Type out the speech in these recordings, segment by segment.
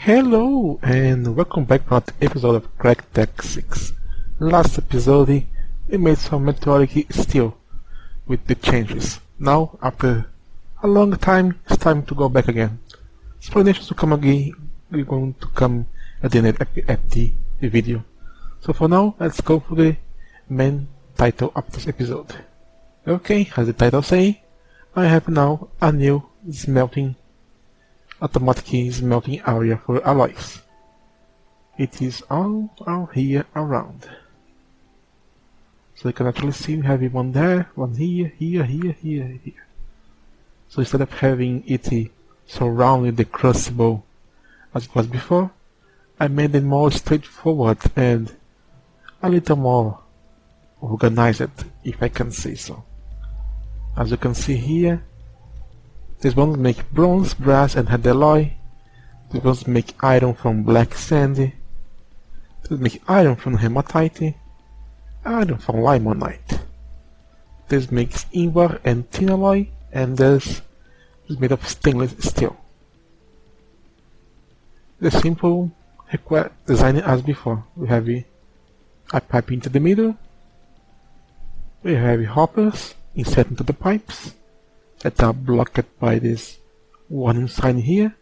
Hello and welcome back to another episode of Gregtech 6. Last episode we made some methodology still with the changes. Now after a long time it's time to go back again. Explanations will come again, we're going to come at the end at the video. So for now let's go for the main title of this episode. Okay, as the title say, I have now a new automatic smelting area for alloys. It is all here around. So you can actually see we have one there, one here. So instead of having it surrounding the crucible as it was before, I made it more straightforward and a little more organized, if I can say so. As you can see here, this one make bronze, brass and red alloy. This one make iron from black sand. This make iron from hematite. Iron from limonite. This makes invar and tin alloy, and this is made of stainless steel. The simple design as before. We have a pipe into the middle. We have hoppers inset into the pipes that are blocked by this warning sign here.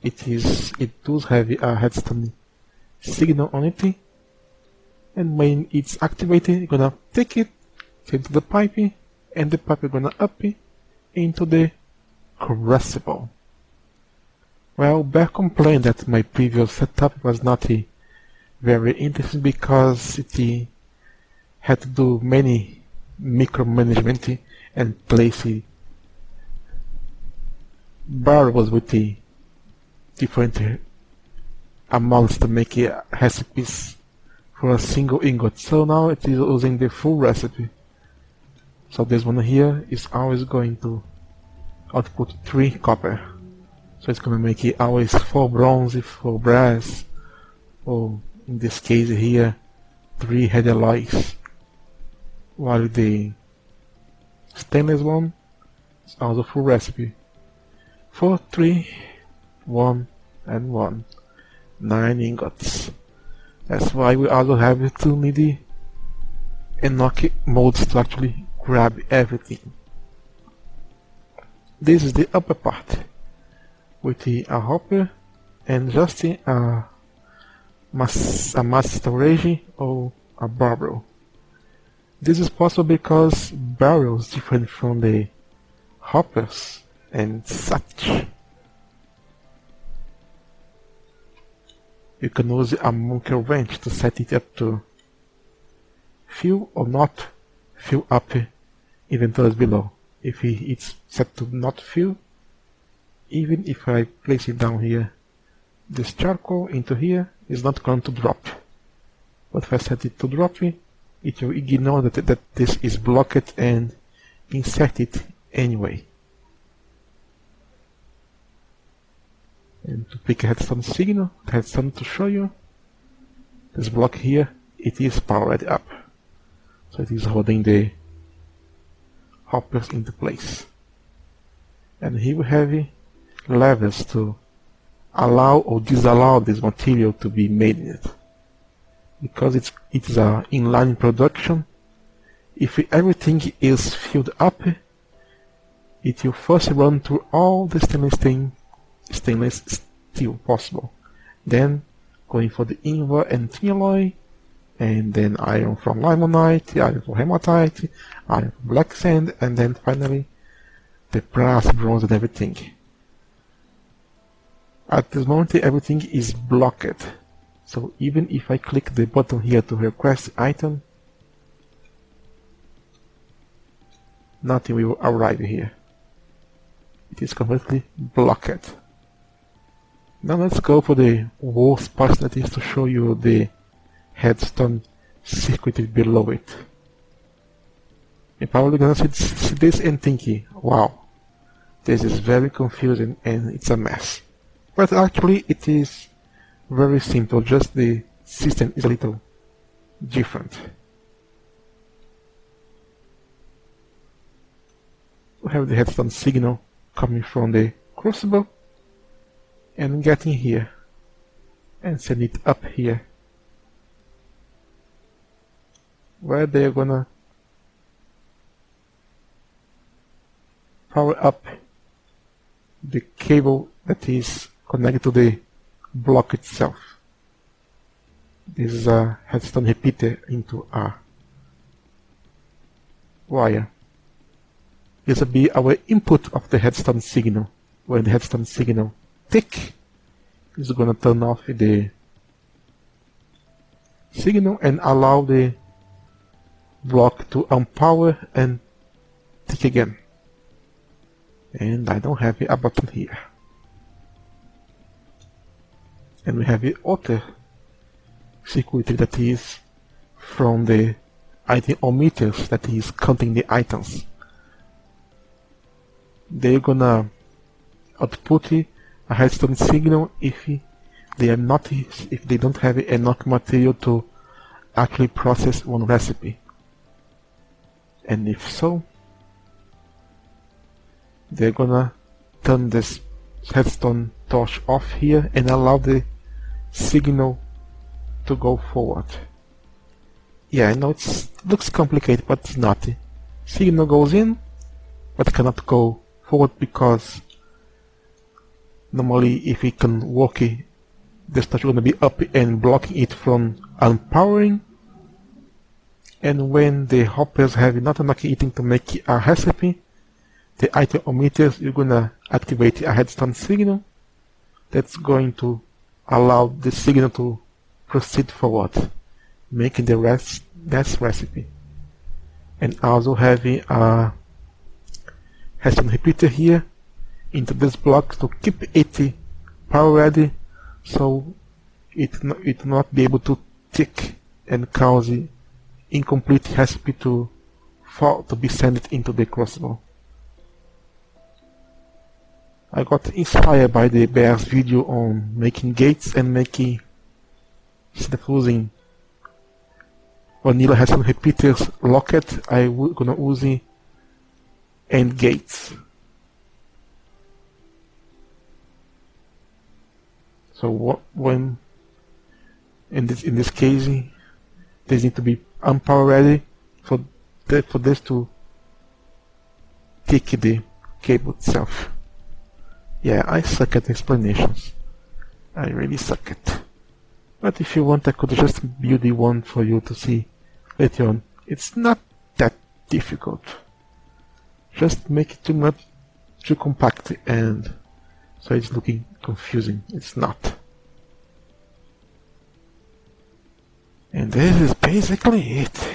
It does have a redstone signal on it, and when it's activated, you're gonna take it into the pipe, and the pipe is gonna up into the crucible. Well, Bear complained that my previous setup was not very interesting because it had to do many micromanagement and place barrels with the different amounts to make recipes for a single ingot. So now it is using the full recipe. So this one here is always going to output 3 copper. So it's going to make it always 4 bronze, 4 brass, or in this case here 3 red alloys. While the stainless one is also full recipe. 4, 3, 1, and 1. 9 ingots. That's why we also have to need the Enoch modes to actually grab everything. This is the upper part with a hopper and just a mass storage or a barrel. This is possible because barrels different from the hoppers and such. You can use a monkey wrench to set it up to fill or not fill up inventories below. If it's set to not fill, even if I place it down here, this charcoal into here is not going to drop. But if I set it to drop, it will ignore that this is blocked and insert it anyway. And to pick a redstone signal, redstone to show you, this block here, it is powered up. So it is holding the hoppers into place. And here we have levers to allow or disallow this material to be made in it. Because it is an inline production, if everything is filled up, it will first run through all the stainless steel possible, then going for the invar and tin alloy, and then iron from limonite, iron from hematite, iron from black sand, and then finally the brass, bronze and everything. At this moment everything is blocked, so even if I click the button here to request item, nothing will arrive here. It is completely blocked. Now let's go for the worst part, that is to show you the redstone circuit below it. You're probably gonna see this and think, wow, this is very confusing and it's a mess. But actually it is very simple, just the system is a little different. We have the redstone signal coming from the crucible and getting here. and send it up here, where they're gonna power up the cable that is connected to the block itself. This is a headstone repeater into a wire. This will be our input of the headstone signal. When the headstone signal tick, it's going to turn off the signal and allow the block to unpower and tick again. And I don't have a button here. And we have the other circuitry that is from the item ohmmeters that is counting the items. They're gonna output a headstone signal if they don't have enough material to actually process one recipe. And if so, they're gonna turn this headstone torch off here and allow the signal to go forward. Yeah, I know it looks complicated, but it's not. Signal goes in, but cannot go forward because normally if it can work, the torch is going to be up and blocking it from unpowering. And when the hoppers have not enough eating to make a recipe, the item ohmmeters are going to activate a headstone signal that's going to allow the signal to proceed forward, making the next recipe. And also having a headstone repeater here into this block to keep it power ready, so it will not be able to tick and cause incomplete recipe to be sent into the crucible. I got inspired by the Bear's video on making gates and making, instead of using vanilla headstone repeaters locket, I'm gonna use AND gates. So when in this case, they need to be unpower ready for this to kick the cable itself. Yeah, I suck at explanations. I really suck at. But if you want, I could just build the one for you to see later on. It's not that difficult. Just make it too compact, and so it's looking confusing. It's not. And this is basically it.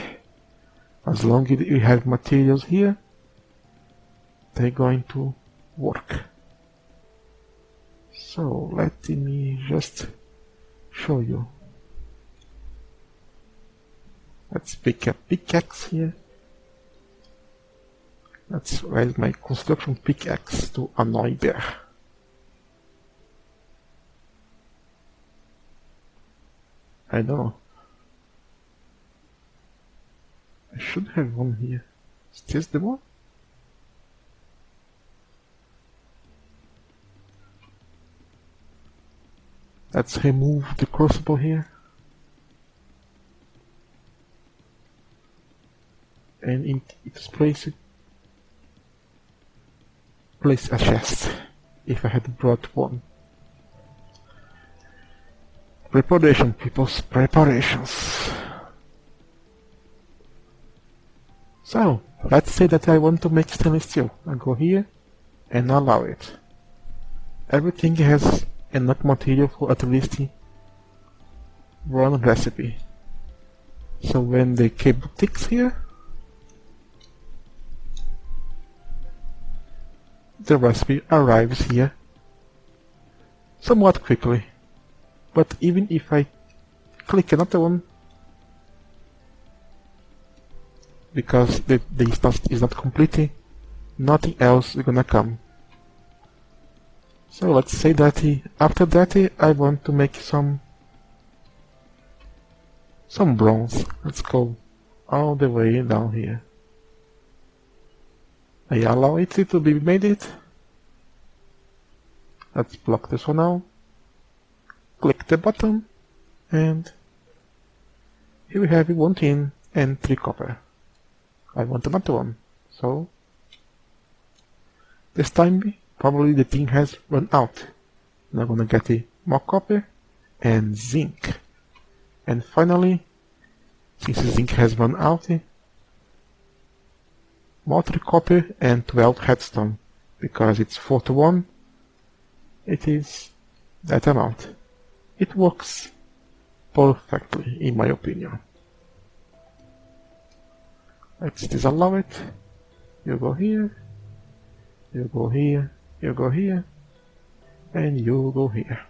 As long as you have materials here, they're going to work. So let me just show you. Let's pick a pickaxe here. Let's raise my construction pickaxe to annoy Bear. I don't know. I should have one here. Is this the one? Let's remove the crucible here. And in its place a chest, if I had brought one. Preparation, people's preparations. So, let's say that I want to make stainless steel. I go here and allow it. Everything has enough material for at least one recipe. So when the cable ticks here, the recipe arrives here somewhat quickly. But even if I click another one, because the task is not complete, nothing else is gonna come. So let's say that after that I want to make some bronze. Let's go all the way down here. I allow it to be made. Let's block this one out. click the button, and here we have 1 tin and 3 copper. I want another one, so this time probably the tin has run out. Now I'm gonna get more copper and zinc. And finally, since the zinc has run out, more 3 copper and 12 headstone. Because it's 4 to 1, it is that amount. It works perfectly, in my opinion. Let's disallow it. You go here, you go here, you go here, and you go here.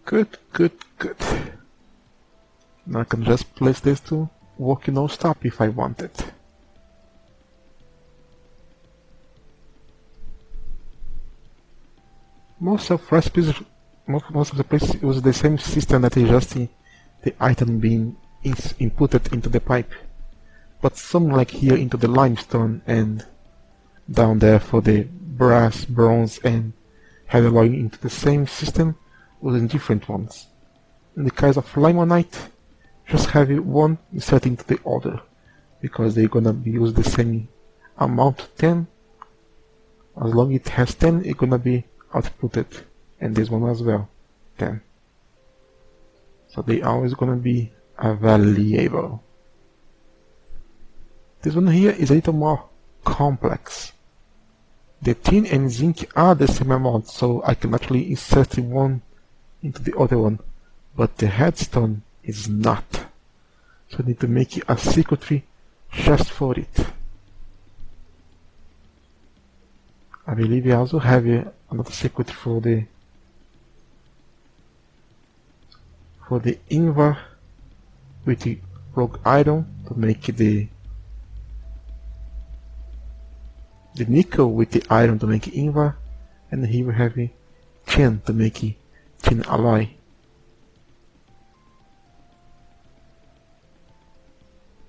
Good, good, good. Now I can just place this to work non-stop if I want it. Most of the places use the same system that is just the item being inputted into the pipe. But some like here into the limestone and down there for the brass, bronze and head alloy into the same system using different ones. In the case of limonite, just have one inserted into the other, because they're gonna be used the same amount 10. As long as it has 10, it's gonna be outputted, and this one as well, 10. So they always gonna be a variable. This one here is a little more complex. The tin and zinc are the same amount, so I can actually insert one into the other one, but the headstone is not. So I need to make a circuitry just for it. I believe I also have another circuit for the invar with the rogue iron to make the nickel with the iron to make invar, and here we have tin to make tin alloy.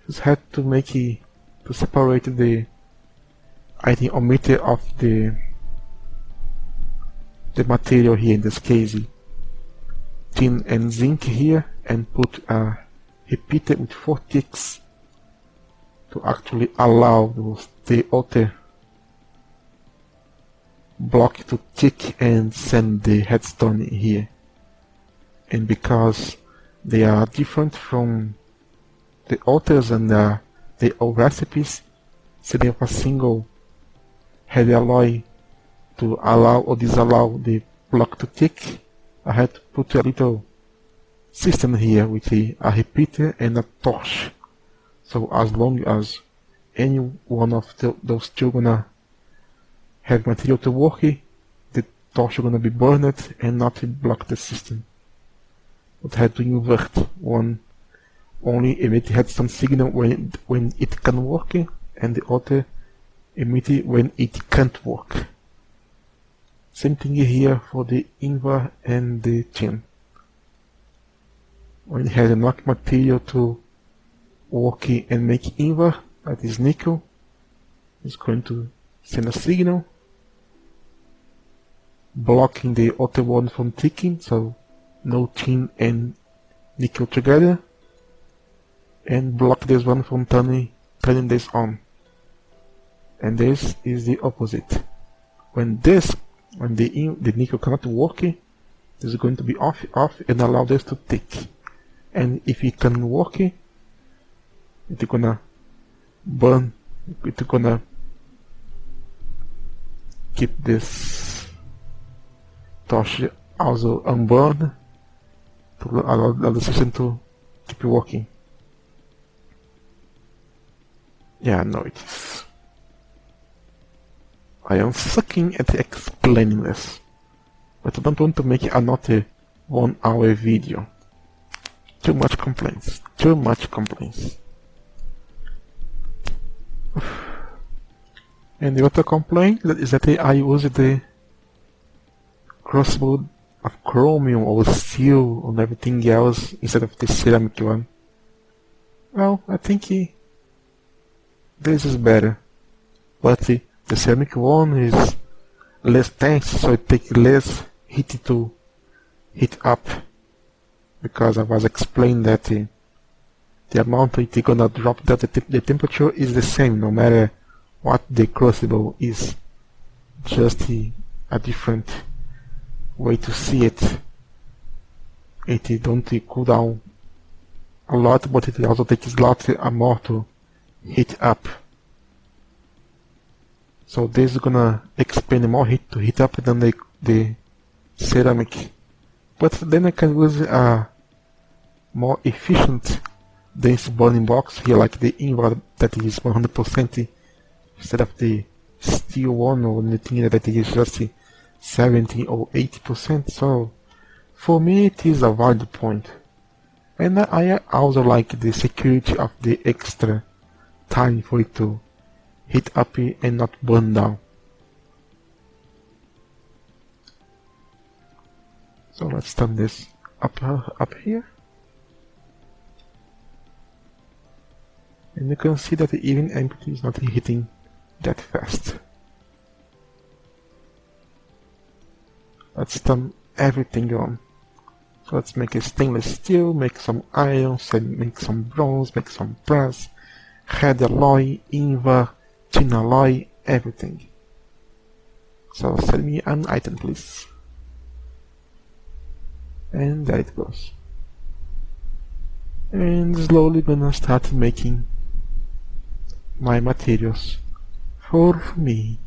Just had to to separate the item emitter of the material here, in this case tin and zinc here, and put a repeater with 4 ticks to actually allow the other block to tick and send the headstone in here. And because they are different from the others and the old recipes, setting up a single head alloy to allow or disallow the block to tick, I had to put a little system here with a repeater and a torch. So as long as any one of those two gonna have material to work, the torch is gonna be burned and not block the system. But I had to invert one, only emit headstone signal when it can work, and the other emit it when it can't work. Same thing here for the invar and the tin. When it has enough material to work and make invar, that is nickel, it's going to send a signal blocking the other one from ticking, so no tin and nickel together, and block this one from turning this on. And this is the opposite. When the nickel cannot work, this is going to be off and allow this to tick. And if it can work, it's gonna burn, it's gonna keep this torch also unburned to allow the system to keep working. Yeah, I know it is. I am sucking at explaining this, but I don't want to make another 1 hour video. Too much complaints. Too much complaints. And the other complaint is that I use the crossbow of chromium or steel on everything else instead of the ceramic one. Well, I think this is better, but the ceramic one is less dense, so it takes less heat to heat up, because I was explained that the amount it's gonna drop, that the temperature is the same no matter what the crucible is, just a different way to see it. It don't cool down a lot, but it also takes a lot more to heat up. So this is gonna expend more heat to heat up than the ceramic. But then I can use a more efficient dense burning box here, like the invert that is 100% instead of the steel one or anything that is just 70 or 80%. So for me it is a valid point. And I also like the security of the extra time for it to heat up and not burn down. So let's turn this up here. And you can see that even empty is not heating that fast. Let's turn everything on. So let's make a stainless steel, make some irons, and make some bronze, make some brass, head alloy, invar, tin alloy, everything. So send me an item, please. And there it goes. And slowly gonna start making my materials for me.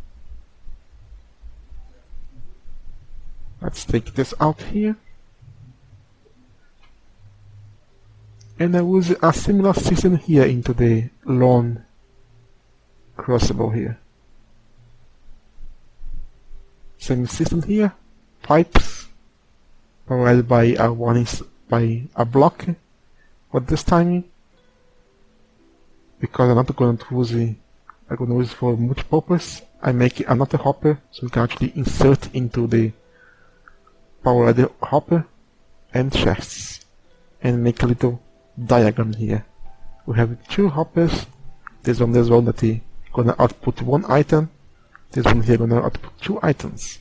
Let's take this out here. And I use a similar system here into the long crucible here. Same system here, pipes provided by a block, but this time, because I'm not going to use it, I'm going to use it for multi-purpose, I make another hopper so we can actually insert into the powered hopper and chests and make a little diagram here. We have two hoppers, this one that is gonna output one item, this one here gonna output two items,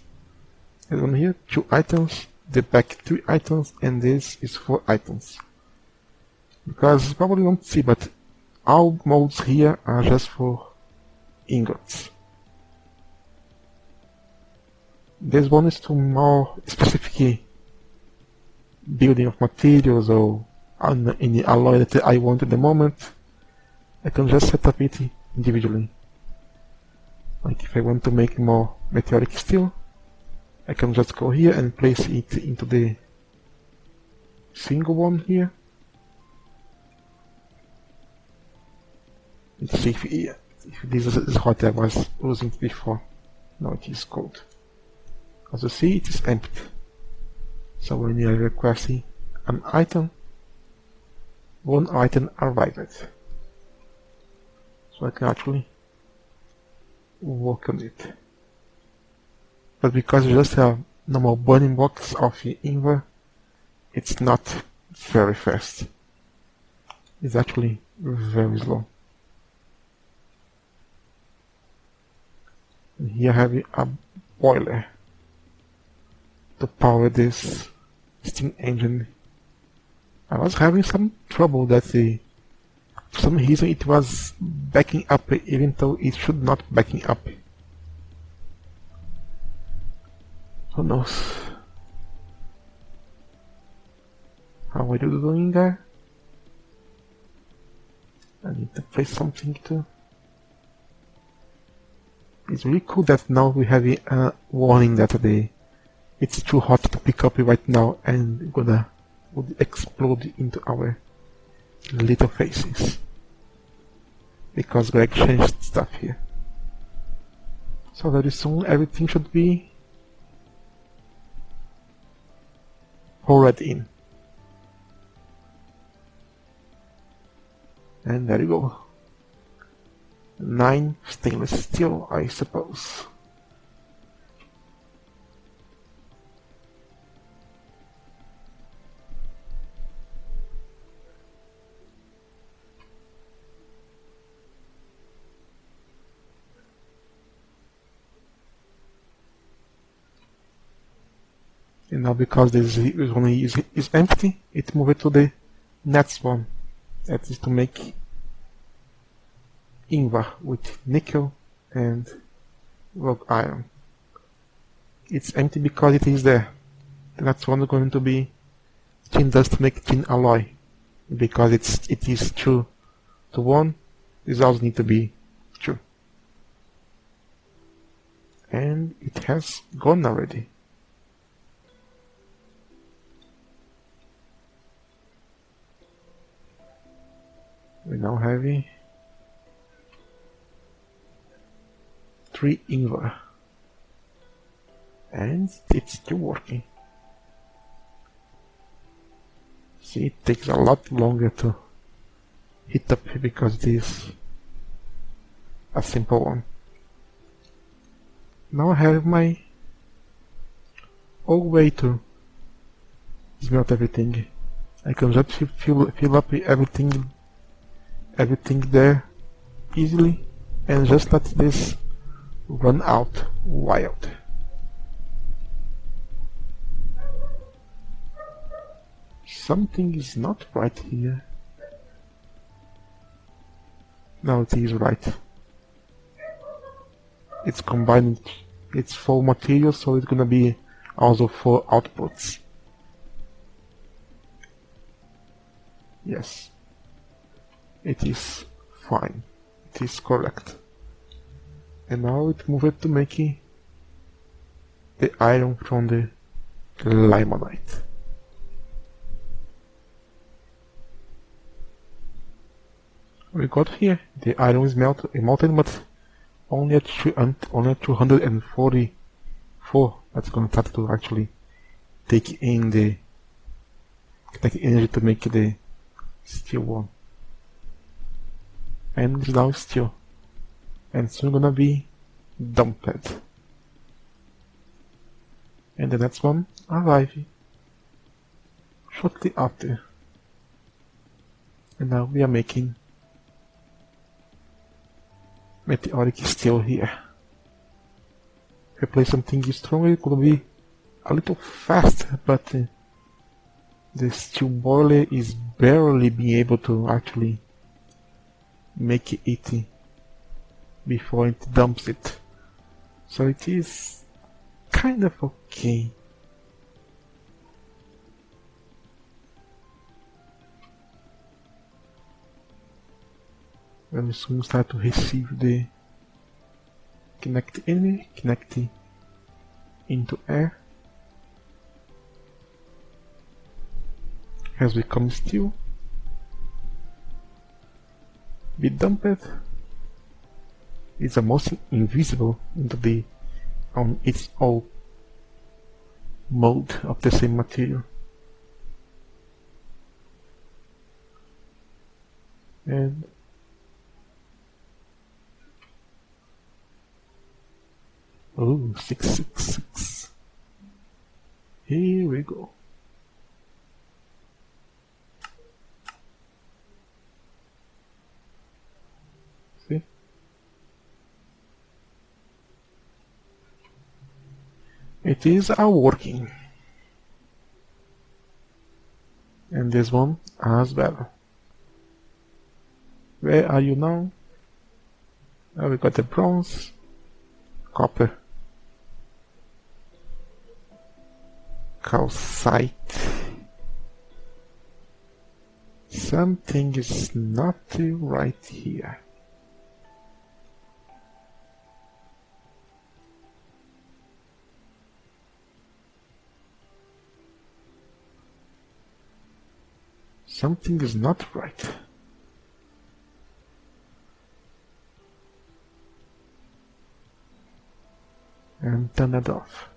this one here 2 items, the back 3 items, and this is 4 items. Because you probably won't see, but all modes here are just for ingots. This one is to more specific building of materials or any alloy that I want at the moment. I can just set up it individually. Like if I want to make more metallic steel, I can just go here and place it into the single one here. Let's see if this is what I was using before. Now it is cold. As you see, it is empty. So when you request an item, one item arrived. So I can actually work on it. But because it's just a normal burning box of invar, it's not very fast. It's actually very slow. And here I have a boiler to power this steam engine. I was having some trouble that for some reason it was backing up even though it should not backing up. Who knows? How are you doing there? I need to place something too. It's really cool that now we have a warning that it's too hot to pick up right now and would explode into our little faces. Because Greg changed stuff here. So very soon everything should be poured in. And there you go. 9 stainless steel, I suppose. And now because this one is empty, it moved to the next one. That is to make invar with nickel and rogue iron. It's empty because it is there. The next one is going to be tin dust to make tin alloy. Because it is 2 to 1, this also need to be 2. And it has gone already. We now have 3 invar. And it's still working. See, it takes a lot longer to heat up because it is a simple one. Now I have my old way to smelt everything. I can just fill up everything there easily and just let this run out wild. Something is not right here. No, it is right. It's combined, it's 4 materials, so it's gonna be also 4 outputs. Yes, it is fine. It is correct. And now it moved to making the iron from the limonite. We got here, the iron is melted, but only at 244. That's gonna start to actually take in the energy to make the steel one. And it's now steel. And soon gonna be dumped. And the next one arrive shortly after. And now we are making meteoric steel here. Replace something stronger, it could be a little faster, but the steel boiler is barely being able to actually make it before it dumps it. So it is kind of okay. When we soon start to receive the kinetic energy, kinetic into air, has become steel, be dumped, it's almost invisible into the on its own mode of the same material. And oh, 666. Here we go. See? It is working. And this one as well. Where are you now? We got the bronze, copper, calcite. Something is not right here. Something is not right. And turn it off.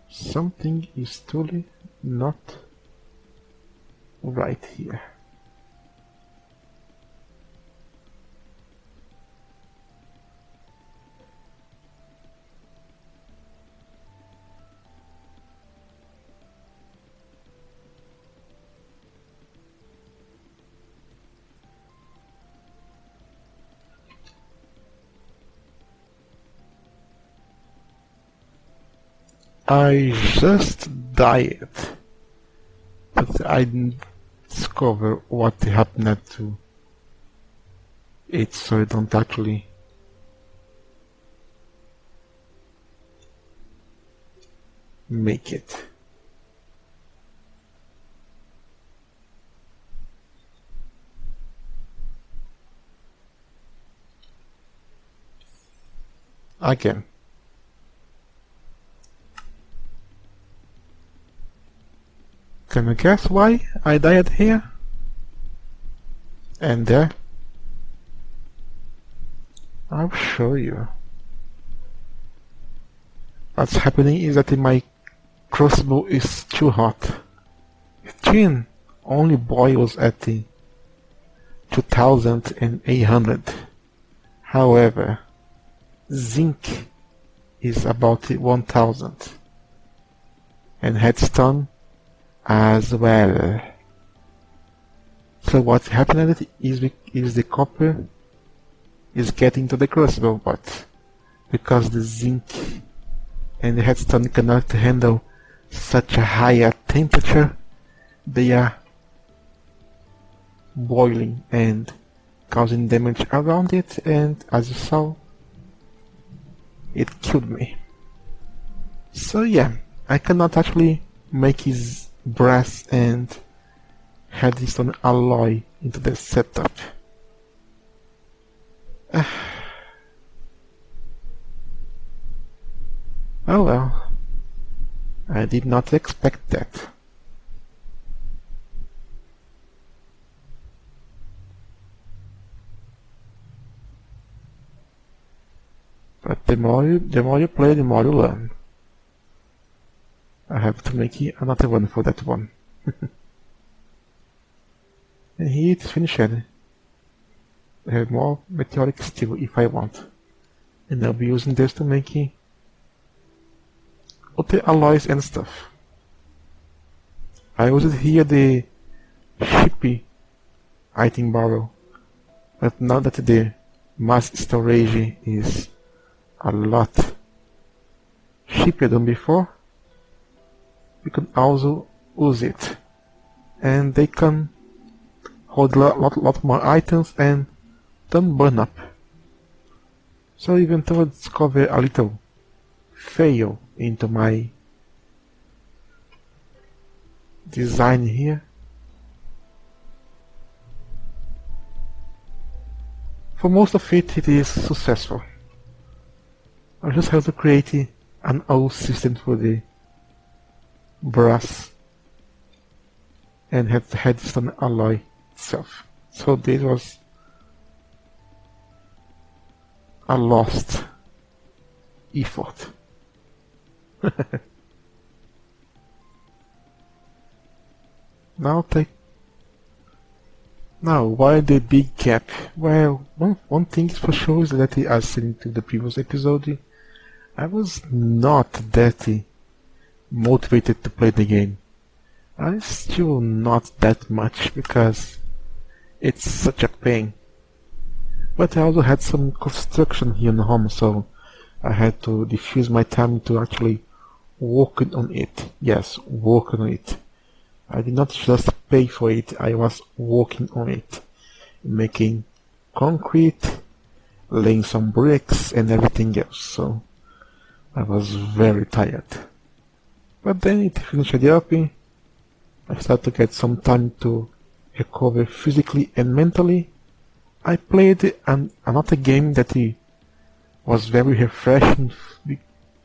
Something is totally not right here. I just died, but I didn't discover what happened to it, so I don't actually make it. Again. Can you guess why I died here? And there? I'll show you. What's happening is that my crossbow is too hot. Tin only boils at the 2800. However, zinc is about 1000. And redstone as well. So what happened is the copper is getting to the crossbow, but because the zinc and the redstone cannot handle such a higher temperature, they are boiling and causing damage around it, and as you saw, it killed me. So yeah, I cannot actually make his brass and redstone alloy into the setup. Oh well, I did not expect that. But the more you play, the more you learn. I have to make another one for that one. And here it's finished. I have more meteoric steel if I want. And I'll be using this to make other alloys and stuff. I used here the shippy item barrel, but now that the mass storage is a lot cheaper than before, you can also use it, and they can hold a lot more items and don't burn up. So even though I discover a little fail into my design here, for most of it, it is successful. I just have to create an old system for the brass and have the redstone alloy itself. So this was a lost effort. Now why the big gap? Well, one thing is for sure is that as seen to the previous episode, I was not that motivated to play the game. I'm still not that much because it's such a pain. But I also had some construction here in home, so I had to diffuse my time to actually working on it. Yes, working on it. I did not just pay for it, I was working on it. Making concrete, laying some bricks and everything else, so I was very tired. But then it finished up. I started to get some time to recover physically and mentally. I played another game that was very refreshing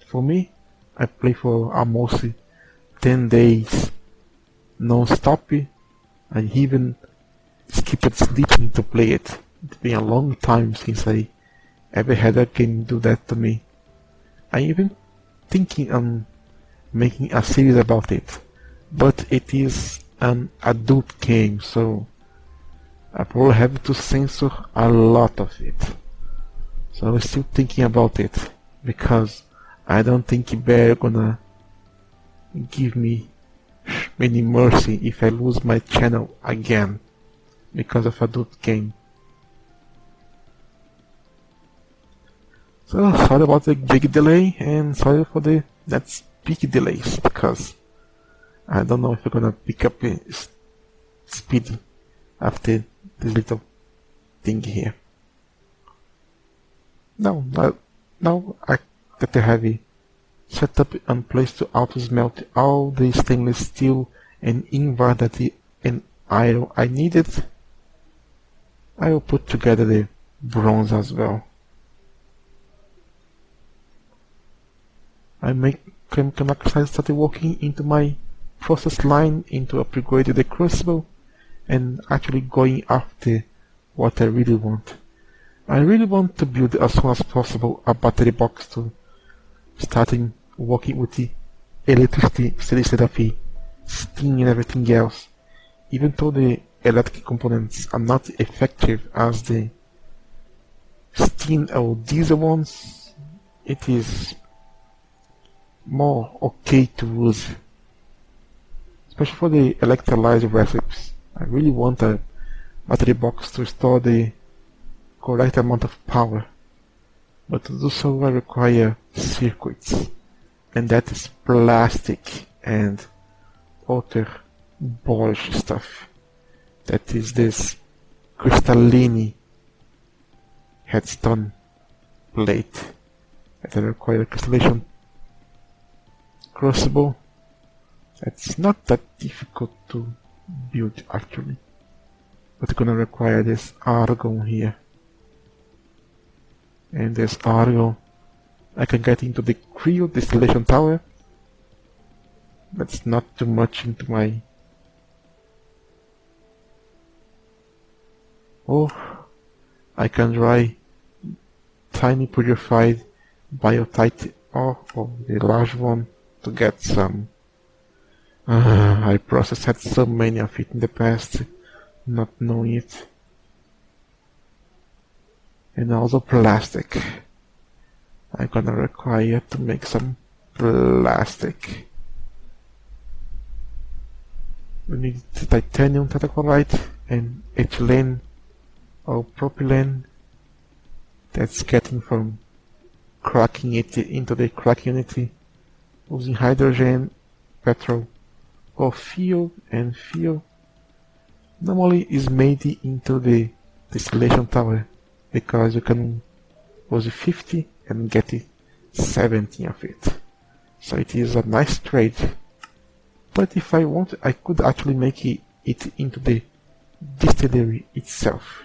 for me. I played for almost 10 days non-stop. I even skipped sleeping to play it. It's been a long time since I ever had a game do that to me. I even thinking on making a series about it, but it is an adult game, so I probably have to censor a lot of it. So I'm still thinking about it, because I don't think Bear gonna give me any mercy if I lose my channel again because of adult game. So sorry about the big delay, and sorry for that big delays because I don't know if we're gonna pick up speed after this little thing here. Now I got the heavy setup and place to auto smelt all the stainless steel and inverted and iron I needed. I will put together the bronze as well. I make chemical oxide started working into my process line into upgrading the crucible and actually going after what I really want. I really want to build as soon as possible a battery box to starting working with the electricity instead of the steam and everything else. Even though the electric components are not effective as the steam or diesel ones, it is more okay to use, especially for the electrolyzer recipes. I really want a battery box to store the correct amount of power, but to do so I require circuits, and that is plastic and other boorish stuff. That is this crystalline headstone plate that I require crystallization crucible. That's not that difficult to build actually, but gonna require this argon here, and this argon I can get into the cryo distillation tower. That's not too much into my... Oh, I can dry tiny purified biotite ore of the large one to get some. I processed had so many of it in the past, not knowing it. And also plastic. I'm gonna require to make some plastic. We need titanium tetrachloride and ethylene or propylene. That's getting from cracking it into the crack unity using hydrogen, petrol, or fuel and fuel. Normally is made into the distillation tower because you can use 50 and get 70 of it. So it is a nice trade. But if I want, I could actually make it into the distillery itself.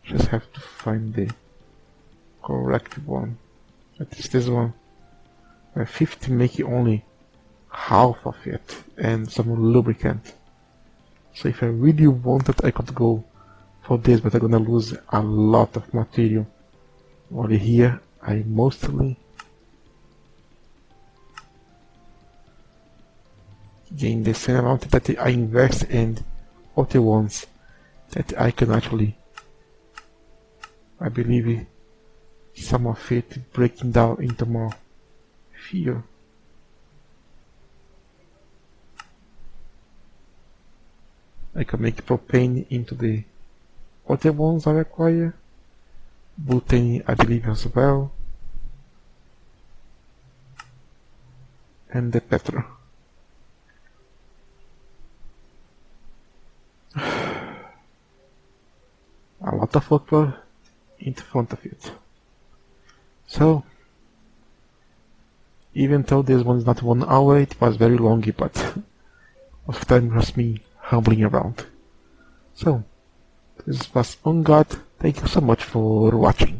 Just have to find the correct one. That is this one. 50 make it only half of it and some lubricant. So if I really wanted, I could go for this, but I'm gonna lose a lot of material. Over here, I mostly gain the same amount that I invest in other ones that I can actually, I believe, some of it breaking down into more fuel. I can make propane into the other ones I require, butane I believe as well, and the petrol. A lot of work in front of it. So, even though this one is not 1 hour, it was very long, but of time was me humbling around. So, this was On God. Thank you so much for watching.